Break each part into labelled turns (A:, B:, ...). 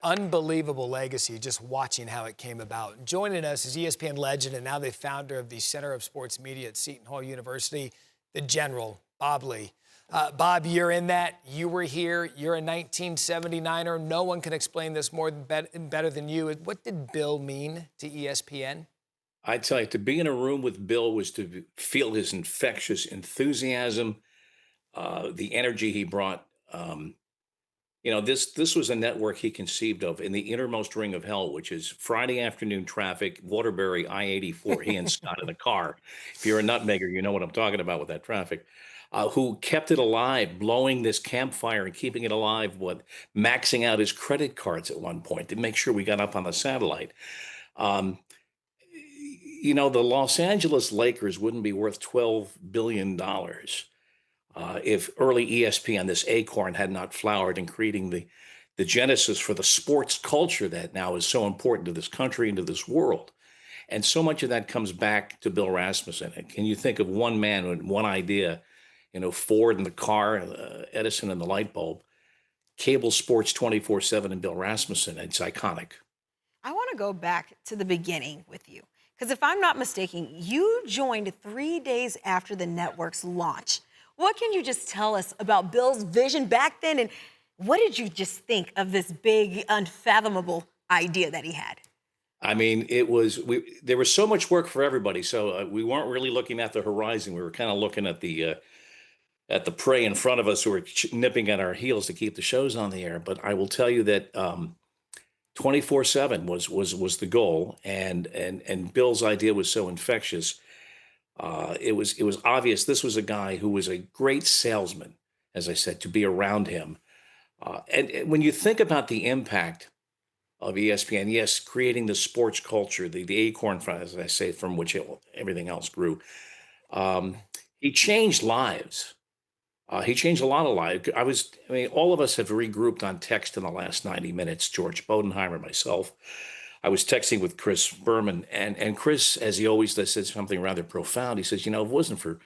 A: Unbelievable legacy, just watching how it came about. Joining us is ESPN legend and now the founder of the Center of Sports Media at Seton Hall University, the General, Bob Ley. Bob, you're in that. You were here. You're a 1979er. No one can explain this better than you. What did Bill mean to ESPN?
B: I tell you, to be in a room with Bill was to feel his infectious enthusiasm, the energy he brought. This was a network he conceived of in the innermost ring of hell, which is Friday afternoon traffic, Waterbury, I-84. He and Scott in the car. If you're a nutmegger, you know what I'm talking about with that traffic. Who kept it alive, blowing this campfire and keeping it alive, maxing out his credit cards at one point to make sure we got up on the satellite. Um, the Los Angeles Lakers wouldn't be worth $12 billion if early ESPN, this acorn, had not flowered in creating the genesis for the sports culture that now is so important to this country and to this world. And so much of that comes back to Bill Rasmussen. And can you think of one man with one idea? Ford in the car, Edison and the light bulb, cable sports 24/7, and Bill Rasmussen. It's iconic.
C: I want to go back to the beginning with you. Because if I'm not mistaken, you joined 3 days after the network's launch. What can you just tell us about Bill's vision back then? And what did you just think of this big, unfathomable idea that he had?
B: I mean, there was so much work for everybody. So we weren't really looking at the horizon. We were kind of looking at the prey in front of us who were nipping at our heels to keep the shows on the air. But I will tell you that 24/7 was the goal, and Bill's idea was so infectious. It was obvious this was a guy who was a great salesman, as I said, to be around him. And when you think about the impact of ESPN, yes, creating the sports culture, the acorn, as I say, from which everything else grew. He changed lives. He changed a lot of lives. All of us have regrouped on text in the last 90 minutes, George Bodenheimer, myself. I was texting with Chris Berman, and Chris, as he always does, said something rather profound. He says, if it wasn't for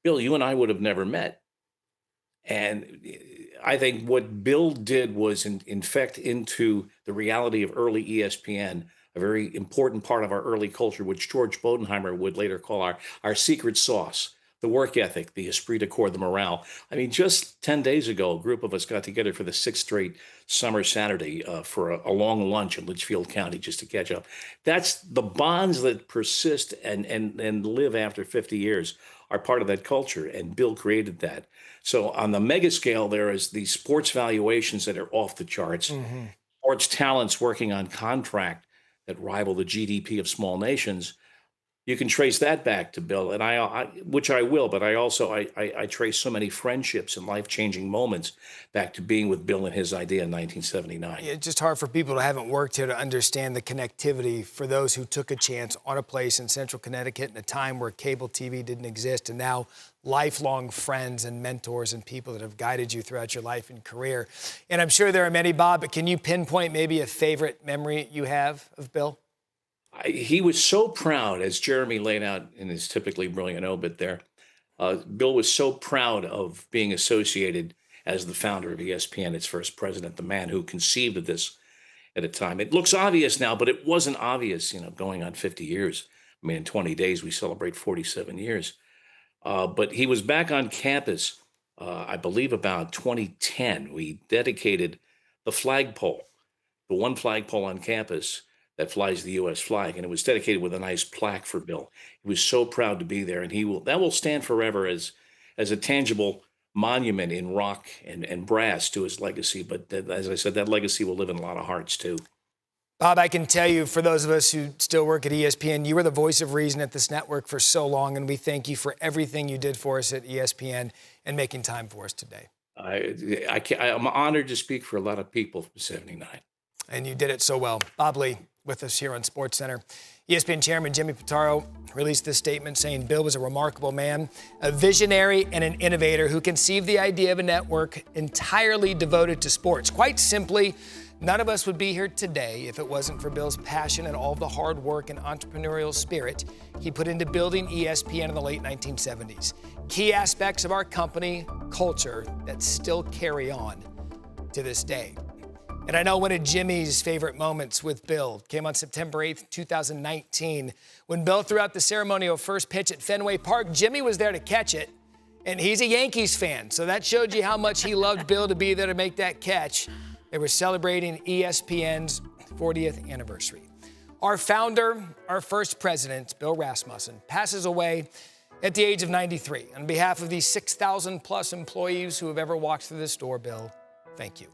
B: Bill, you and I would have never met. And I think what Bill did was infect into the reality of early ESPN, a very important part of our early culture, which George Bodenheimer would later call our secret sauce. The work ethic, the esprit de corps, the morale. Just 10 days ago, a group of us got together for the sixth straight summer Saturday for a long lunch in Litchfield County just to catch up. That's the bonds that persist and live after 50 years are part of that culture, and Bill created that. So on the mega scale, there is the sports valuations that are off the charts, sports talents working on contract that rival the GDP of small nations. You can trace that back to Bill, and which I will, but I trace so many friendships and life-changing moments back to being with Bill and his idea in 1979.
A: It's just hard for people who haven't worked here to understand the connectivity for those who took a chance on a place in central Connecticut in a time where cable TV didn't exist, and now lifelong friends and mentors and people that have guided you throughout your life and career. And I'm sure there are many, Bob, but can you pinpoint maybe a favorite memory you have of Bill?
B: He was so proud, as Jeremy laid out in his typically brilliant obit there. Bill was so proud of being associated as the founder of ESPN, its first president, the man who conceived of this at a time. It looks obvious now, but it wasn't obvious, going on 50 years. In 20 days, we celebrate 47 years. But he was back on campus, I believe about 2010. We dedicated the flagpole, the one flagpole on campus that flies the U.S. flag, and it was dedicated with a nice plaque for Bill. He was so proud to be there, and that will stand forever as a tangible monument in rock and brass to his legacy. But as I said, that legacy will live in a lot of hearts too.
A: Bob, I can tell you, for those of us who still work at ESPN, you were the voice of reason at this network for so long, and we thank you for everything you did for us at ESPN and making time for us today.
B: I'm honored to speak for a lot of people from '79.
A: And you did it so well. Bob Ley with us here on SportsCenter. ESPN Chairman Jimmy Pitaro released this statement saying Bill was a remarkable man, a visionary and an innovator who conceived the idea of a network entirely devoted to sports. Quite simply, none of us would be here today if it wasn't for Bill's passion and all the hard work and entrepreneurial spirit he put into building ESPN in the late 1970s. Key aspects of our company culture that still carry on to this day. And I know one of Jimmy's favorite moments with Bill came on September 8th, 2019, when Bill threw out the ceremonial first pitch at Fenway Park. Jimmy was there to catch it, and he's a Yankees fan, so that showed you how much he loved Bill to be there to make that catch. They were celebrating ESPN's 40th anniversary. Our founder, our first president, Bill Rasmussen, passes away at the age of 93. On behalf of the 6,000 plus employees who have ever walked through this door, Bill, thank you.